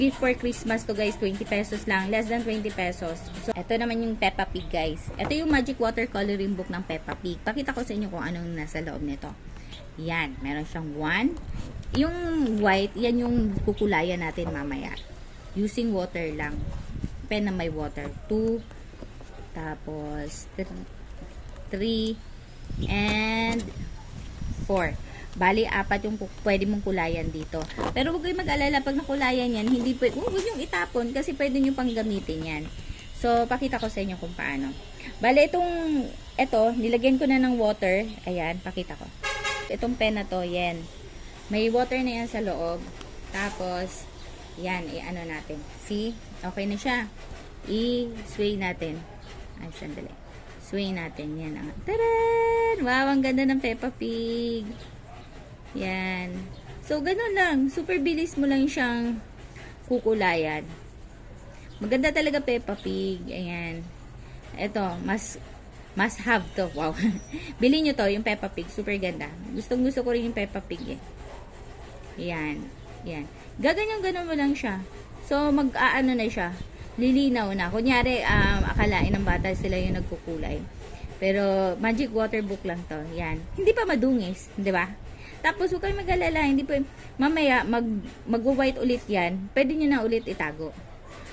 Gift for Christmas to guys, 20 pesos lang. Less than 20 pesos. So, ito naman yung Peppa Pig guys. Ito yung Magic Water Coloring Book ng Peppa Pig. Pakita ko sa inyo kung anong nasa loob nito. Yan. Meron siyang 1. Yung white, yan yung kukulayan natin mamaya. Using water lang. Pen na may water. 2. Tapos, 3. And 4. Bali, 4 yung pwede mong kulayan dito. Pero huwag kayong mag-alala pag nakulayan yan, hindi pwede, huwag yung itapon kasi pwede nyo pang gamitin yan. So, pakita ko sa inyo kung paano. Bali, ito, nilagyan ko na ng water. Ayan, pakita ko. Itong pen na to, yan. May water na yan sa loob. Tapos, yan, i-ano natin. See? Okay na siya. I-sway natin. Ay, sandali. Sway natin. Yan. Taran! Wow, ang ganda ng Peppa Pig. Yan. So, ganun lang. Super bilis mo lang siyang kukulayan. Maganda talaga Peppa Pig. Ayan. Ito, must have to. Wow. Bilhin nyo to, yung Peppa Pig. Super ganda. Gustong gusto ko rin yung Peppa Pig eh. Yan. Yan. Gaganyan-ganon mo lang siya. So, mag-aano na siya. Lilinaw na. Kunyari, akalain ng bata sila yung nagkukulay. Pero, magic water book lang to. Yan. Hindi pa madungis. Di ba? Tapos, huwag kayong mag-alala. Hindi pa, mamaya, mag-white ulit yan. Pwede nyo na ulit itago.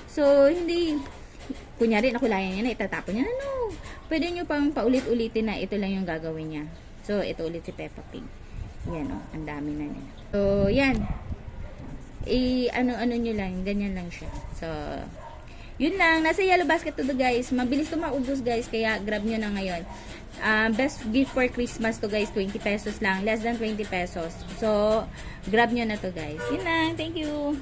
So, hindi, kunyari, nakulayan niya na, itatapon niya na. No. Pwede nyo pang paulit-ulitin na ito lang yung gagawin niya. So, ito ulit si Peppa Pig. Yan, oh. Ang dami na niya. So, yan. Ano nyo lang. Ganyan lang siya. So, yun lang. Nasa yellow basket to guys. Mabilis to maubos guys. Kaya, grab nyo na ngayon. Best gift for Christmas to guys, 20 pesos lang, less than 20 pesos. So, grab nyo na to guys. Yun lang, thank you.